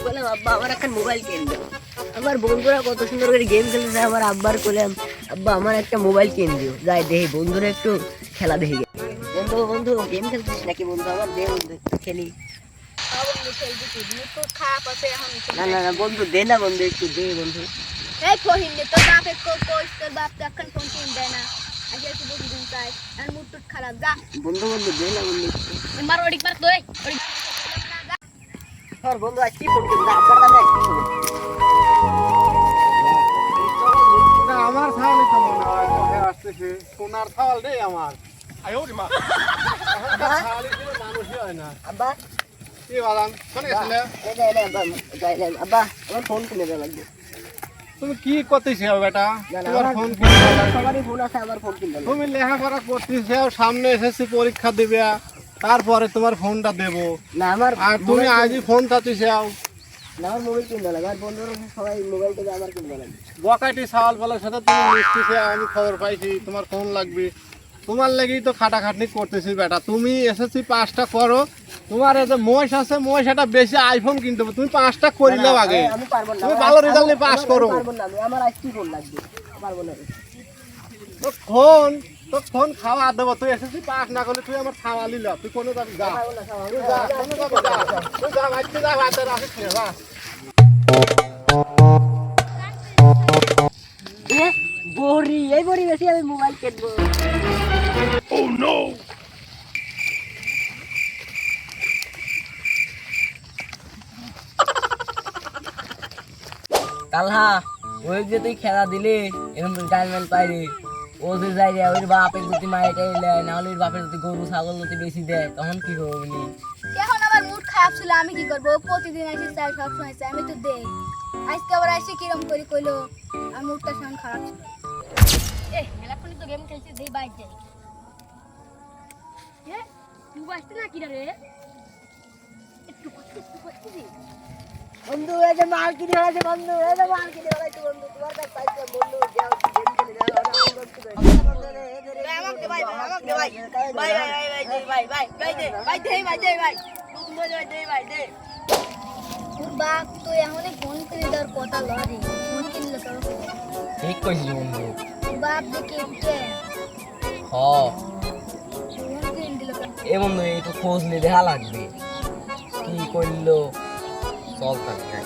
বললাম আব্বা আমার একটা মোবাইল কিনে দাও। আমার বন্ধুরা কত সুন্দর করে গেম খেলতেছে, আমার আব্বার বললাম আব্বা আমার একটা মোবাইল কিনে দিও। যাই দেখি বন্ধুরা একটু খেলা দেখি। বন্ধু বন্ধু গেম খেলছিস নাকি বন্ধু? আমার দে বন্ধু একটু খেলি। না না না বন্ধু দে না বন্ধু, একটু দে বন্ধু। এই ফহিম নে তোর বাপে কইস, তোর বাপ তো এখন ফোন কিনে দেয় না। আজকে একটু বসে দিন চাই আর মুড টুট খারাপ যা বন্ধু বন্ধু দে না বন্ধু। মার ওডিক মার দই ওডিক আর বন্ধু আজ কি ফোন কিনবে? আব্বার দামে আজ কি ফোন? না আমার ছাওয়ালই তো মনে হয় চোখে আসতেছে, সোনার ছাওয়াল রে আমার। ছাওয়ালি ছিল মানুষই হয় না। আব্বা কি বাদাম কোনে গেছিলে? এই যে আব্বা যাইলাম। আব্বা আমার ফোন কিনে দেওয়া লাগবে। তুমি কি করতেছো বেটা? না, না, তোমার আমার- ফোন কিনে দাও লাগবে। সবারই ফোন আছে, আমার ফোন কিনতে হবে। তুমি লেখাপড়া করতেছো, সামনে এসএসসি পরীক্ষা দিবে, তারপরে তোমার ফোনটা দেব। না আমার আর তুমি মোবাইল আজই ফোন চাচ্ছিস। না আমার মোবাইল কিনতে লাগবে। আর বন্ধুরা সবাই মোবাইল থেকে আমার কিনতে লাগবে। বকাটি ছাওয়াল বলার সাথে তুমি মিশতেছে, আমি খবর পাইছি তোমার ফোন লাগবে। তোমার লাগেই তো খাটাখাটনি করতেছি বেটা। তুমি এসএসসি পাসটা করো, তোমার এই যে মহেশ আছে, মহেশ এটা বেশি আইফোন কিনতে হবে। তুমি পাসটা করিলেও আগে আমি পারবো না। তুমি ভালো রেজাল্ট নিয়ে পাস করো। পারবো না আমি, আমার আজ কি ফোন লাগবে? পারবো না। তোর ফোন খাওয়া দেবো। তুই এসএসসি পাস না করলে তুই আমার খাওয়ালি ল। তুই কোনো যাবি যা, পারবো না, তুই যা, কোনো যাবি যা। তুই যা বাড়িতে যা, বাড়িতে রাখিস না, যা। বড়ি এই বড়ি বেশি আমি মোবাইল কিনবো। কালহা ওই যে তুই খেলা দিলি এরকম গাইমেন্ট পাইলি, ও যে যাই রে ওর বাপের যদি মায়ের টাইলে না হলে ওর বাপের যদি গরু ছাগল যদি বেশি দেয় তখন কি করবো বলি? এখন আমার মুড খারাপ ছিল, আমি কি করব? প্রতিদিন আসি চাই, সব সময় চাই, আমি তো দেই। আজকে আবার এসে কিরম করে কইলো, আমার মুডটা এখন খারাপ ছিল। এ মেলাক্ষণই তো গেম খেলছি, দেই বাইক যাই। এ তুই আসতে না কি রে? একটু করছিস বন্ধু এই যে মাল কিনে হয়েছে বন্ধু, এই যে মাল কিনে হয়েছে বন্ধু, তোমার কাছে পাইছে বন্ধু। যাও গেম খেলে যাও, আমি করতে পারি। আমাকে ভাই ভাই আমাকে ভাই ভাই ভাই ভাই ভাই ভাই দে ভাই দে ভাই দে ভাই তুমি বলে ভাই দে ভাই দে তোর বাপ তো এমনই ফোন কিনে দেওয়ার কথা লরি ফোন কিনলে তোর ঠিক কইছিস বন্ধু। তোর বাপ দেখে উঠে হ ফোন কিনে দিল কেন? এ বন্ধু একটু খোঁজ নিয়ে দেখা লাগবে কি করলো। চল তাহলে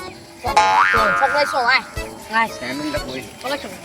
সকালে সবাই আয় স্যান্ডেলটা কই? চলো চলো